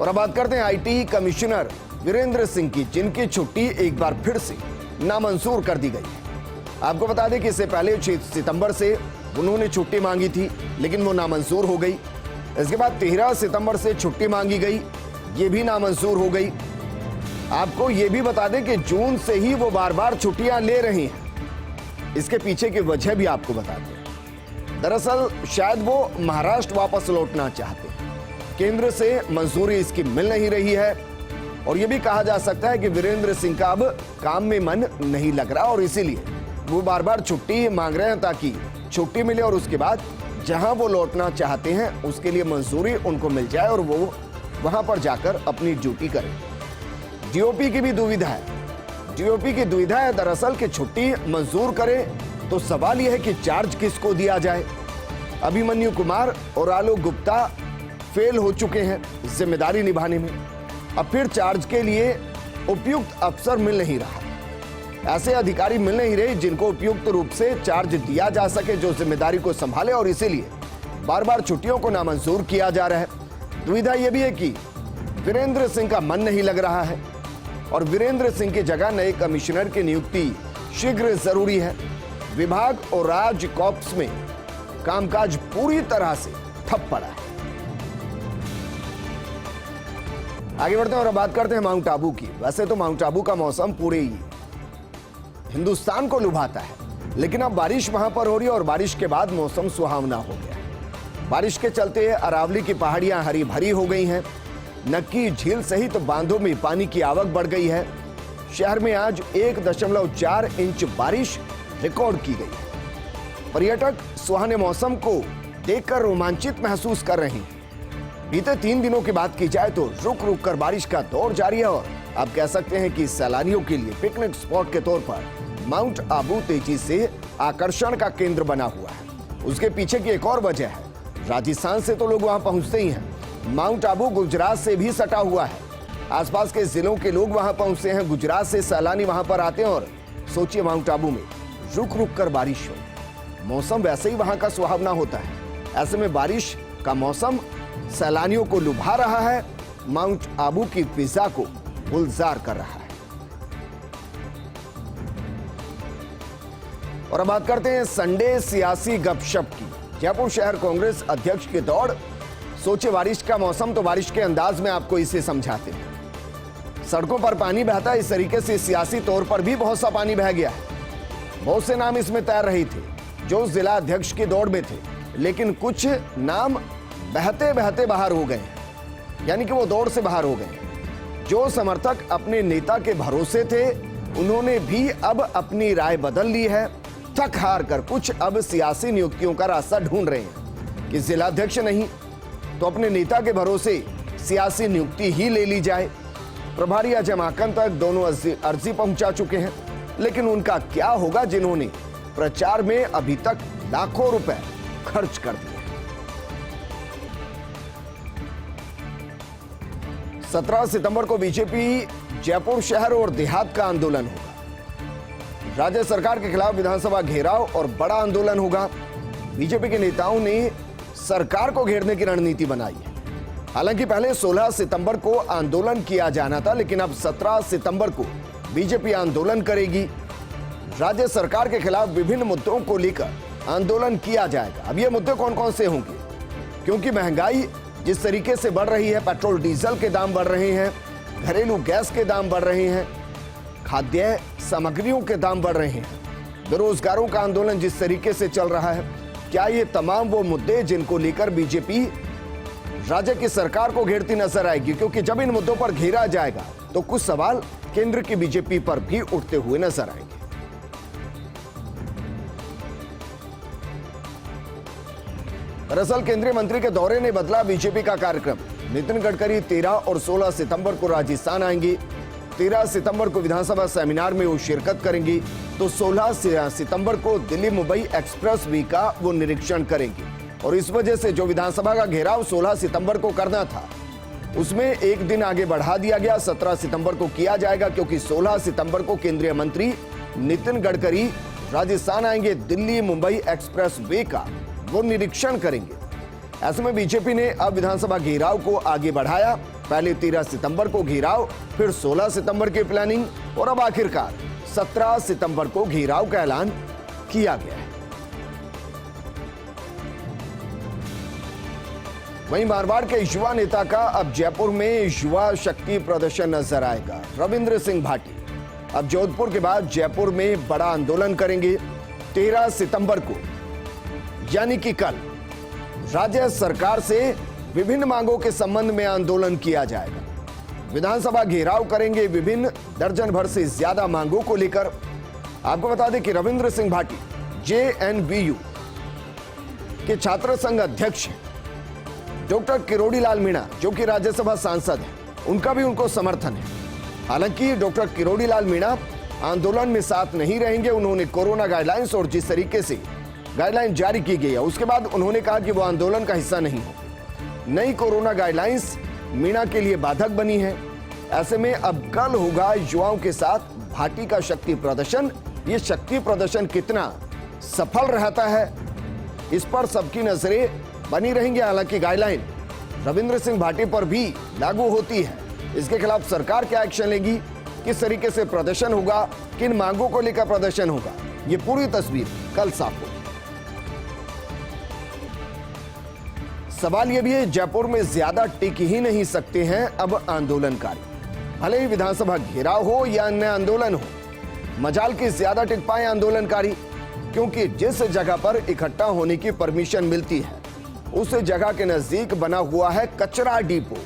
और अब बात करते हैं आईटी कमिश्नर वीरेंद्र सिंह की, जिनकी छुट्टी एक बार फिर से नामंजूर कर दी गई है। आपको बता दें कि इससे पहले 6 सितंबर से उन्होंने छुट्टी मांगी थी, लेकिन वो नामंजूर हो गई। इसके बाद 13 सितंबर से छुट्टी मांगी गई, ये भी नामंजूर हो गई। आपको ये भी बता दें कि जून से ही वो बार बार छुट्टियां ले रही हैं। इसके पीछे की वजह भी आपको बताते हैं। दरअसल शायद वो महाराष्ट्र वापस लौटना चाहते हैं, केंद्र से मंजूरी इसकी मिल नहीं रही है, और यह भी कहा जा सकता है कि वीरेंद्र सिंह का अब काम में मन नहीं लग रहा और इसीलिए वो बार बार छुट्टी मांग रहे हैं, ताकि छुट्टी मिले और उसके बाद जहां वो लौटना चाहते हैं उसके लिए मंजूरी उनको मिल जाए और वो वहां पर जाकर अपनी ड्यूटी करें। डीओपी की भी दुविधा है। डीओपी की दुविधा है दरअसल कि छुट्टी मंजूर करें तो सवाल यह है कि चार्ज किसको दिया जाए। अभिमन्यु कुमार और आलोक गुप्ता फेल हो चुके हैं जिम्मेदारी निभाने में। अब फिर चार्ज के लिए उपयुक्त अफसर मिल नहीं रहा, ऐसे अधिकारी मिल नहीं रहे जिनको उपयुक्त रूप से चार्ज दिया जा सके, जो जिम्मेदारी को संभाले, और इसीलिए बार बार छुट्टियों को नामंजूर किया जा रहा है। दुविधा यह भी है कि वीरेंद्र सिंह का मन नहीं लग रहा है और वीरेंद्र सिंह की जगह नए कमिश्नर की नियुक्ति शीघ्र जरूरी है। विभाग और राज्य कॉर्प्स में कामकाज पूरी तरह से ठप पड़ा है। आगे बढ़ते हैं और बात करते हैं माउंट आबू की। वैसे तो माउंट आबू का मौसम पूरे हिंदुस्तान को लुभाता है, लेकिन अब बारिश वहां पर हो रही है और बारिश के बाद मौसम सुहावना हो गया। बारिश के चलते अरावली की पहाड़ियां हरी भरी हो गई हैं। नक्की झील सहित तो बांधों में पानी की आवक बढ़ गई है। शहर में आज 1.4 इंच बारिश रिकॉर्ड की गई है। पर्यटक सुहाने मौसम को देखकर रोमांचित महसूस कर रहे हैं। बीते 3 दिनों की बात की जाए तो रुक रुक कर बारिश का दौर जारी है और आप कह सकते हैं कि सैलानियों के लिए पिकनिक स्पॉट के तौर पर माउंट आबू तेजी से आकर्षण का केंद्र बना हुआ है। उसके पीछे की एक और वजह है, राजस्थान से तो लोग वहां पहुंचते ही हैं। माउंट आबू गुजरात से भी सटा हुआ है। आसपास के जिलों के लोग वहां पहुंचते हैं, गुजरात से सैलानी वहां पर आते हैं और सोचिए माउंट आबू में रुक रुक कर बारिश हो। मौसम वैसे ही वहां का सुहावना होता है, ऐसे में बारिश का मौसम सैलानियों को लुभा रहा है, माउंट आबू की फिजा को गुलजार कर रहा है। और अब बात करते हैं संडे सियासी गपशप की। जयपुर शहर कांग्रेस अध्यक्ष की दौड़। सोचे बारिश का मौसम तो बारिश के अंदाज में आपको इसे समझाते हैं। सड़कों पर पानी बहता है, इस तरीके से सियासी तौर पर भी बहुत सा पानी बह गया है। बहुत से नाम इसमें तैर रहे थे जो जिला अध्यक्ष की दौड़ में थे, लेकिन कुछ नाम बहते बहते बाहर हो गए, यानी कि वो दौड़ से बाहर हो गए। जो समर्थक अपने नेता के भरोसे थे उन्होंने भी अब अपनी राय बदल ली है। थक हार कर कुछ अब सियासी नियुक्तियों का रास्ता ढूंढ रहे हैं कि जिलाध्यक्ष नहीं तो अपने नेता के भरोसे सियासी नियुक्ति ही ले ली जाए। प्रभारी या जमाकन तक दोनों अर्जी पहुंचा चुके हैं, लेकिन उनका क्या होगा जिन्होंने प्रचार में अभी तक लाखों रुपए खर्च कर दिए। 17 सितंबर को बीजेपी जयपुर शहर और देहात का आंदोलन होगा। राज्य सरकार के खिलाफ विधानसभा घेराव और बड़ा आंदोलन होगा। बीजेपी के नेताओं ने सरकार को घेरने की रणनीति बनाई है। हालांकि पहले 16 सितंबर को आंदोलन किया जाना था, लेकिन अब 17 सितंबर को बीजेपी आंदोलन करेगी। राज्य सरकार के खिलाफ विभिन्न मुद्दों को लेकर आंदोलन किया जाएगा। अब ये मुद्दे कौन कौन से होंगे, क्योंकि महंगाई जिस तरीके से बढ़ रही है, पेट्रोल डीजल के दाम बढ़ रहे हैं, घरेलू गैस के दाम बढ़ रहे हैं, खाद्य सामग्रियों के दाम बढ़ रहे हैं, बेरोजगारों का आंदोलन जिस तरीके से चल रहा है, क्या ये तमाम वो मुद्दे जिनको लेकर बीजेपी राज्य की सरकार को घेरती नजर आएगी? क्योंकि जब इन मुद्दों पर घेरा जाएगा तो कुछ सवाल केंद्र की बीजेपी पर भी उठते हुए नजर आएंगे। दरअसल केंद्रीय मंत्री के दौरे ने बदला बीजेपी का कार्यक्रम। नितिन गडकरी 13 और 16 सितंबर को राजस्थान आएंगे। 13 सितंबर को विधानसभा सेमिनार में वो शिरकत करेंगी, तो 16 सितंबर को दिल्ली मुंबई एक्सप्रेस वे का वो निरीक्षण करेंगे। और इस वजह से जो विधानसभा का घेराव 16 सितंबर को करना था, उसमें एक दिन आगे बढ़ा दिया गया, 17 सितंबर को किया जाएगा, क्योंकि 16 सितंबर को केंद्रीय मंत्री नितिन गडकरी राजस्थान आएंगे। दिल्ली मुंबई एक्सप्रेस वे का वो निरीक्षण करेंगे। ऐसे में बीजेपी ने अब विधानसभा घेराव को आगे बढ़ाया पहले 13 सितंबर को घेराव, फिर 16 सितंबर की प्लानिंग और अब आखिरकार 17 सितंबर को घेराव का ऐलान किया गया है। वहीं मारवाड़ के युवा नेता का अब जयपुर में युवा शक्ति प्रदर्शन नजर आएगा। रविंद्र सिंह भाटी अब जोधपुर के बाद जयपुर में बड़ा आंदोलन करेंगे। 13 सितंबर को यानी कि कल राज्य सरकार से विभिन्न मांगों के संबंध में आंदोलन किया जाएगा। विधानसभा घेराव करेंगे विभिन्न दर्जन भर से ज्यादा मांगों को लेकर। आपको बता दें कि रविंद्र सिंह भाटी जेएनवीयू के छात्र संघ अध्यक्ष हैं। डॉक्टर किरोड़ी लाल मीणा जो कि राज्यसभा सांसद हैं, उनका भी उनको समर्थन है। हालांकि डॉक्टर किरोड़ी लाल मीणा आंदोलन में साथ नहीं रहेंगे। उन्होंने कोरोना गाइडलाइंस और जिस तरीके से गाइडलाइन जारी की गई है उसके बाद उन्होंने कहा कि वो आंदोलन का हिस्सा नहीं हो। नई कोरोना गाइडलाइंस मीणा के लिए बाधक बनी है। ऐसे में अब कल होगा युवाओं के साथ भाटी का शक्ति प्रदर्शन। ये शक्ति प्रदर्शन कितना सफल रहता है इस पर सबकी नजरें बनी रहेंगी। हालांकि गाइडलाइन रविंद्र सिंह भाटी पर भी लागू होती है। इसके खिलाफ सरकार क्या एक्शन लेगी, किस तरीके से प्रदर्शन होगा, किन मांगों को लेकर प्रदर्शन होगा, ये पूरी तस्वीर कल साफ होगी। सवाल यह भी है, जयपुर में ज्यादा टिक ही नहीं सकते हैं अब आंदोलनकारी। भले ही विधानसभा घेराव हो या अन्य आंदोलन हो, मजाल की ज्यादा टिक पाए आंदोलनकारी, क्योंकि जिस जगह पर इकट्ठा होने की परमिशन मिलती है उस जगह के नजदीक बना हुआ है कचरा डिपो।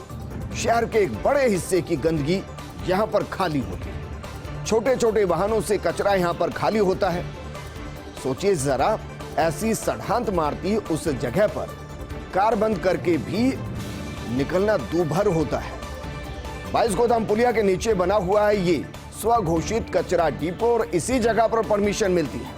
शहर के एक बड़े हिस्से की गंदगी यहां पर खाली होती है। छोटे छोटे वाहनों से कचरा यहां पर खाली होता है। सोचिए जरा, ऐसी सड़ांत मारती उस जगह पर कार बंद करके भी निकलना दूभर होता है। 22 गोदाम पुलिया के नीचे बना हुआ है ये स्वघोषित कचरा डिपो और इसी जगह पर परमिशन मिलती है।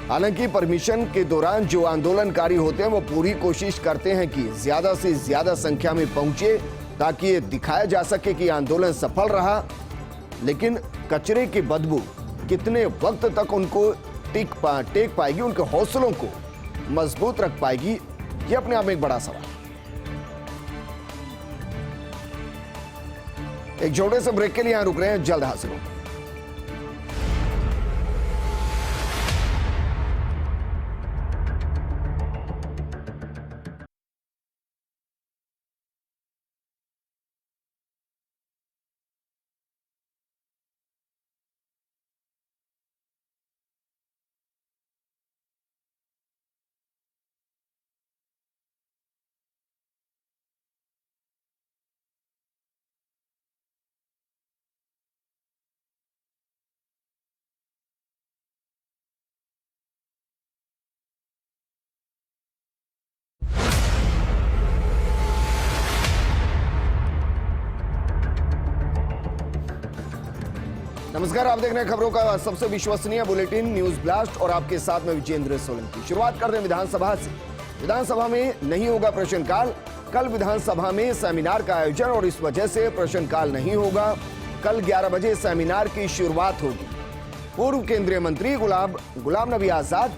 हालांकि परमिशन के दौरान जो आंदोलनकारी होते हैं वो पूरी कोशिश करते हैं कि ज्यादा से ज्यादा संख्या में पहुंचे ताकि ये दिखाया जा सके कि आंदोलन सफल रहा। लेकिन कचरे की बदबू कितने वक्त तक उनको टेक पाएगी, उनके हौसलों को मजबूत रख पाएगी, ये अपने आप में एक बड़ा सवाल है। एक छोटे से ब्रेक के लिए यहां रुक रहे हैं, जल्द हाजिर होंगे। नमस्कार, आप देख रहे हैं खबरों का सबसे विश्वसनीय बुलेटिन न्यूज ब्लास्ट और आपके साथ में विजेंद्र सोलंकी। शुरुआत करते हैं विधानसभा से। विधानसभा में नहीं होगा प्रश्नकाल। कल विधानसभा में सेमिनार का आयोजन और इस वजह से प्रश्नकाल नहीं होगा। कल 11 बजे सेमिनार की शुरुआत होगी। पूर्व केंद्रीय मंत्री गुलाम नबी आजाद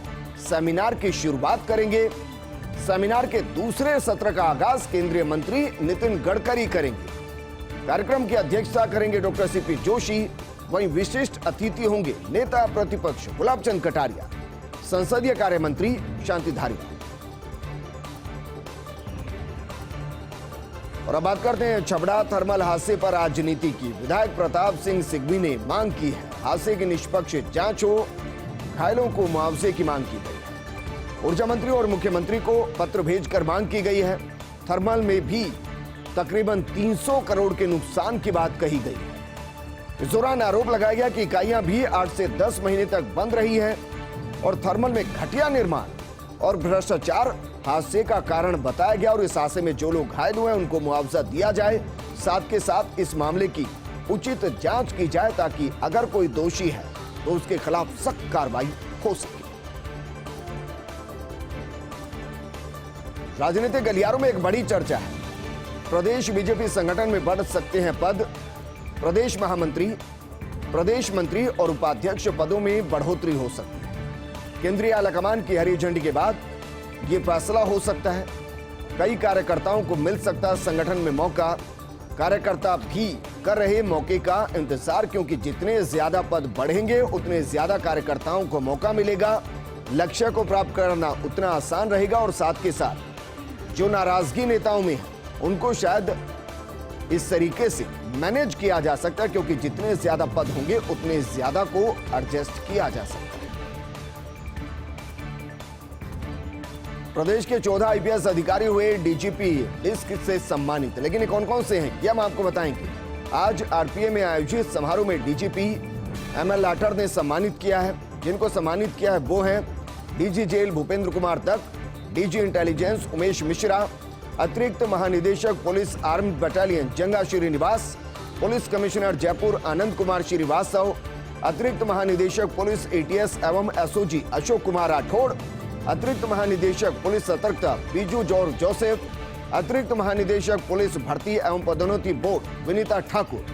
सेमिनार की शुरुआत करेंगे। सेमिनार के दूसरे सत्र का आगाज केंद्रीय मंत्री नितिन गडकरी करेंगे। कार्यक्रम की अध्यक्षता करेंगे डॉक्टर सीपी जोशी। वहीं विशिष्ट अतिथि होंगे नेता प्रतिपक्ष गुलाब चंद कटारिया, संसदीय कार्य मंत्री शांति धारीवाल। और अब बात करते हैं छबड़ा थर्मल हादसे पर राजनीति की। विधायक प्रताप सिंह सिग्वी ने मांग की है हादसे की निष्पक्ष जांच हो, घायलों को मुआवजे की मांग की गई है। ऊर्जा मंत्री और मुख्यमंत्री को पत्र भेजकर मांग की गई है। थर्मल में भी तकरीबन 300 करोड़ के नुकसान की बात कही गई है। इस दौरान आरोप लगाया गया कि इकाइयां भी 8 से 10 महीने तक बंद रही हैं और थर्मल में घटिया निर्माण और भ्रष्टाचार हादसे का कारण बताया गया। और इस हादसे में जो लोग घायल हुए उनको मुआवजा दिया जाए। साथ के साथ इस मामले की उचित जांच की जाए ताकि अगर कोई दोषी है तो उसके खिलाफ सख्त कार्रवाई हो सके। राजनीतिक गलियारों में एक बड़ी चर्चा है। प्रदेश बीजेपी संगठन में बढ़ सकते हैं पद। प्रदेश महामंत्री, प्रदेश मंत्री और उपाध्यक्ष पदों में बढ़ोतरी हो सकती है। केंद्रीय आलाकमान की हरी झंडी के बाद यह फैसला हो सकता है। कई कार्यकर्ताओं को मिल सकता है संगठन में मौका। कार्यकर्ता भी कर रहे मौके का इंतजार, क्योंकि जितने ज्यादा पद बढ़ेंगे उतने ज्यादा कार्यकर्ताओं को मौका मिलेगा। लक्ष्य को प्राप्त करना उतना आसान रहेगा और साथ के साथ जो नाराजगी नेताओं में है उनको शायद इस तरीके से मैनेज किया जा सकता है, क्योंकि जितने ज्यादा पद होंगे उतने ज्यादा को एडजस्ट किया जा सकता है। प्रदेश के 14 आईपीएस अधिकारी हुए डीजीपी डिस्क से सम्मानित, लेकिन ये कौन कौन से हैं ये हम आपको बताएंगे। आज आरपीए में आयोजित समारोह में डीजीपी एमएल लाठर ने सम्मानित किया है। जिनको सम्मानित किया है वो हैं डीजी जेल भूपेंद्र कुमार तक, डीजी इंटेलिजेंस उमेश मिश्रा, अतिरिक्त महानिदेशक police armed battalion Janga Srinivas, police commissioner Jaipur Anand Kumar Srivastava, अतिरिक्त महानिदेशक पुलिस एटीएस एवं एसओजी अशोक कुमार राठौड़, अतिरिक्त महानिदेशक पुलिस सतर्कता बीजू जॉर्ज जोसेफ, अतिरिक्त महानिदेशक पुलिस भर्ती एवं पदोन्नति बोर्ड विनीता ठाकुर,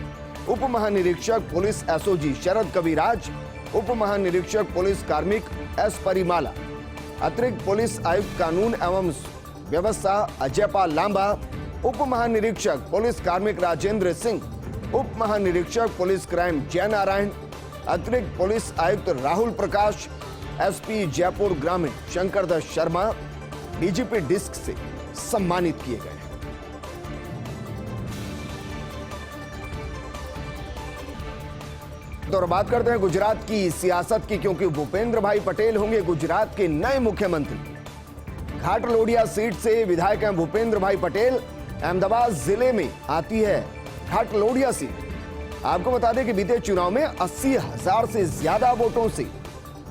उप महानिरीक्षक पुलिस एसओजी शरद कविराज, उप महानिरीक्षक पुलिस कार्मिक एस परिमाला, अतिरिक्त पुलिस आयुक्त कानून एवं व्यवस्था अजयपाल लांबा, उप महानिरीक्षक पुलिस कार्मिक राजेंद्र सिंह, उप महानिरीक्षक पुलिस क्राइम जय नारायण, अतिरिक्त पुलिस आयुक्त राहुल प्रकाश, एसपी जयपुर ग्रामीण शंकर दत्त शर्मा डीजीपी डिस्क से सम्मानित किए गए। और बात करते हैं गुजरात की सियासत की, क्योंकि भूपेंद्र भाई पटेल होंगे गुजरात के नए मुख्यमंत्री। घाटलोडिया सीट से विधायक हैं भूपेंद्र भाई पटेल। अहमदाबाद जिले में आती है घाटलोडिया सीट। आपको बता दें कि बीते चुनाव में 80,000 से ज्यादा वोटों से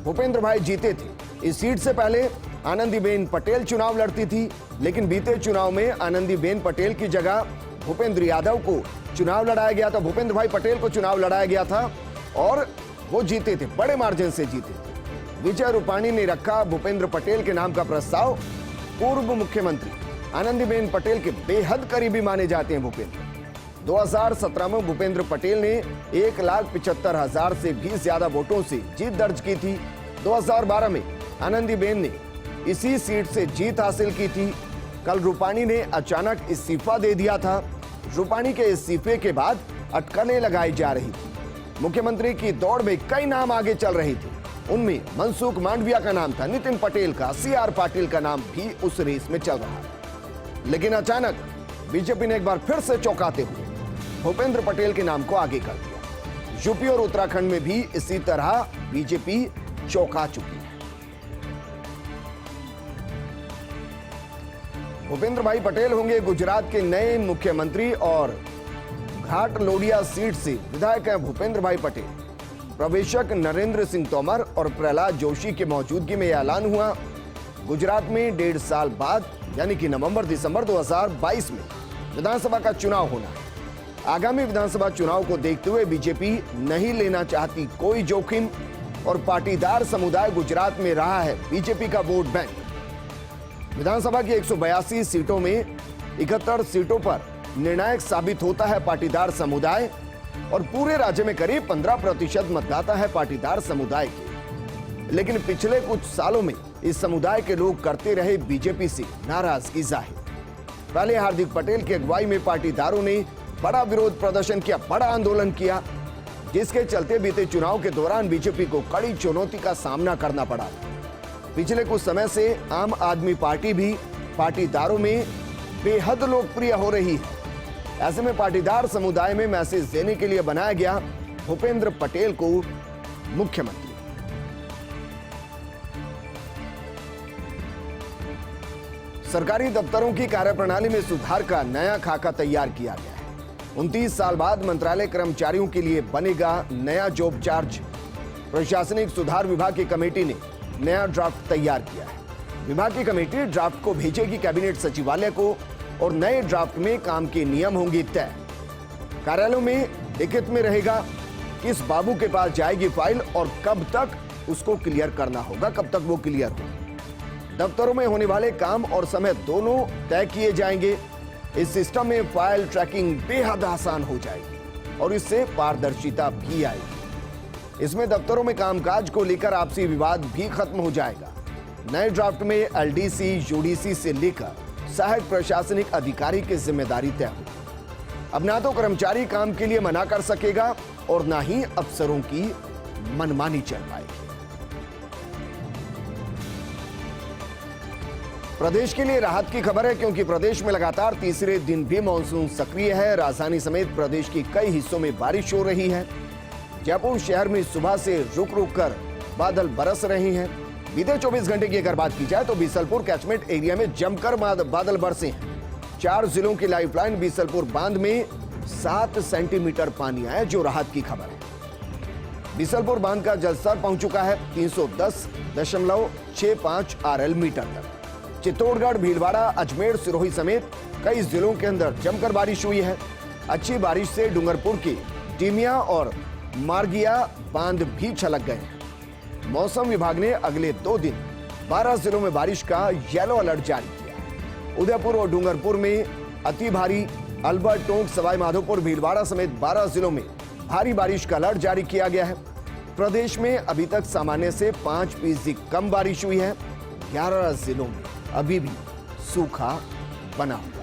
भूपेंद्र भाई जीते थे। इस सीट से पहले आनंदीबेन पटेल चुनाव लड़ती थी, लेकिन बीते चुनाव में आनंदीबेन पटेल की जगह भूपेंद्र यादव को चुनाव लड़ाया गया था। भूपेंद्र भाई पटेल को चुनाव लड़ाया गया था और वो जीते थे, बड़े मार्जिन से जीते थे। विजय रूपाणी ने रखा भूपेंद्र पटेल के नाम का प्रस्ताव। पूर्व मुख्यमंत्री आनंदीबेन पटेल के बेहद करीबी माने जाते हैं भूपेंद्र। 2017 में भूपेंद्र पटेल ने 1,75,000 से भी ज्यादा वोटों से जीत दर्ज की थी। 2012 में आनंदीबेन ने इसी सीट से जीत हासिल की थी। कल रूपाणी ने अचानक इस्तीफा दे दिया था। रूपाणी के इस्तीफे के बाद अटकलें लगाई जा रही थी। मुख्यमंत्री की दौड़ में कई नाम आगे चल रहे थे। उनमें मनसुख मांडविया का नाम था, नितिन पटेल का, सीआर पाटिल का नाम भी उस रेस में चल रहा है। लेकिन अचानक बीजेपी ने एक बार फिर से चौंकाते हुए भूपेंद्र पटेल के नाम को आगे कर दिया। यूपी और उत्तराखंड में भी इसी तरह बीजेपी चौंका चुकी है। भूपेंद्र भाई पटेल होंगे गुजरात के नए मुख्यमंत्री और घाटलोडिया सीट से विधायक हैं भूपेंद्र भाई पटेल। प्रवेशक नरेंद्र सिंह तोमर और प्रहलाद जोशी की मौजूदगी में यह ऐलान हुआ। गुजरात में 1.5 साल बाद यानी कि नवंबर-दिसंबर 2022 में विधानसभा का चुनाव होना है। आगामी विधानसभा चुनाव को देखते हुए बीजेपी नहीं लेना चाहती कोई जोखिम और पाटीदार समुदाय गुजरात में रहा है बीजेपी का वोट बैंक। विधानसभा की 182 सीटों में 71 सीटों पर निर्णायक साबित होता है पाटीदार समुदाय और पूरे राज्य में करीब 15% मतदाता है पाटीदार समुदाय के। लेकिन पिछले कुछ सालों में इस समुदाय के लोग करते रहे बीजेपी से नाराजगी जाहिर। पहले हार्दिक पटेल की अगुवाई में पाटीदारों ने बड़ा विरोध प्रदर्शन किया, बड़ा आंदोलन किया, जिसके चलते बीते चुनाव के दौरान बीजेपी को कड़ी चुनौती का सामना करना पड़ा। पिछले कुछ समय से आम आदमी पार्टी भी पाटीदारों में बेहद लोकप्रिय हो रही है। ऐसे में पाटीदार समुदाय में मैसेज देने के लिए बनाया गया भूपेंद्र पटेल को मुख्यमंत्री। सरकारी दफ्तरों की कार्यप्रणाली में सुधार का नया खाका तैयार किया गया है। 29 साल बाद मंत्रालय कर्मचारियों के लिए बनेगा नया जॉब चार्ज। प्रशासनिक सुधार विभाग की कमेटी ने नया ड्राफ्ट तैयार किया है। विभाग की कमेटी ड्राफ्ट को भेजेगी कैबिनेट सचिवालय को और नए ड्राफ्ट में काम के नियम होंगे तय। कार्यालयों में लिखित में रहेगा किस बाबू के पास जाएगी फाइल और कब तक उसको क्लियर करना होगा, कब तक वो क्लियर हो। दफ्तरों में होने वाले काम और समय दोनों तय किए जाएंगे। इस सिस्टम में फाइल ट्रैकिंग बेहद आसान हो जाएगी और इससे पारदर्शिता भी आएगी। इसमें दफ्तरों में कामकाज को लेकर आपसी विवाद भी खत्म हो जाएगा। नए ड्राफ्ट में एलडीसी, यूडीसी से लेकर सहायक प्रशासनिक अधिकारी की जिम्मेदारी तय होगी। अब ना तो कर्मचारी काम के लिए मना कर सकेगा और ना ही अफसरों की मनमानी चल पाएगी। प्रदेश के लिए राहत की खबर है, क्योंकि प्रदेश में लगातार तीसरे दिन भी मानसून सक्रिय है। राजधानी समेत प्रदेश के कई हिस्सों में बारिश हो रही है। जयपुर शहर में सुबह से रुक रुक कर बादल बरस रहे हैं। बीते 24 घंटे की अगर बात की जाए तो बीसलपुर कैचमेंट एरिया में जमकर बादल बरसे हैं। 4 जिलों की लाइफलाइन बीसलपुर बांध में 7 सेंटीमीटर पानी आया, जो राहत की खबर है। बीसलपुर बांध का जलस्तर पहुंच चुका है 310.65 RL मीटर तक। चित्तौड़गढ़, भीलवाड़ा, अजमेर, सिरोही समेत कई जिलों के अंदर जमकर बारिश हुई है। अच्छी बारिश से डूंगरपुर की टीमिया और मार्गिया बांध भी छलक गए हैं। मौसम विभाग ने अगले 2 दिन 12 जिलों में बारिश का येलो अलर्ट जारी किया। उदयपुर और डूंगरपुर में अति भारी, अलवर, टोंक, सवाई माधोपुर, भीलवाड़ा समेत 12 जिलों में भारी बारिश का अलर्ट जारी किया गया है। प्रदेश में अभी तक सामान्य से 5% कम बारिश हुई है। 11 जिलों में अभी भी सूखा बना हुआ है।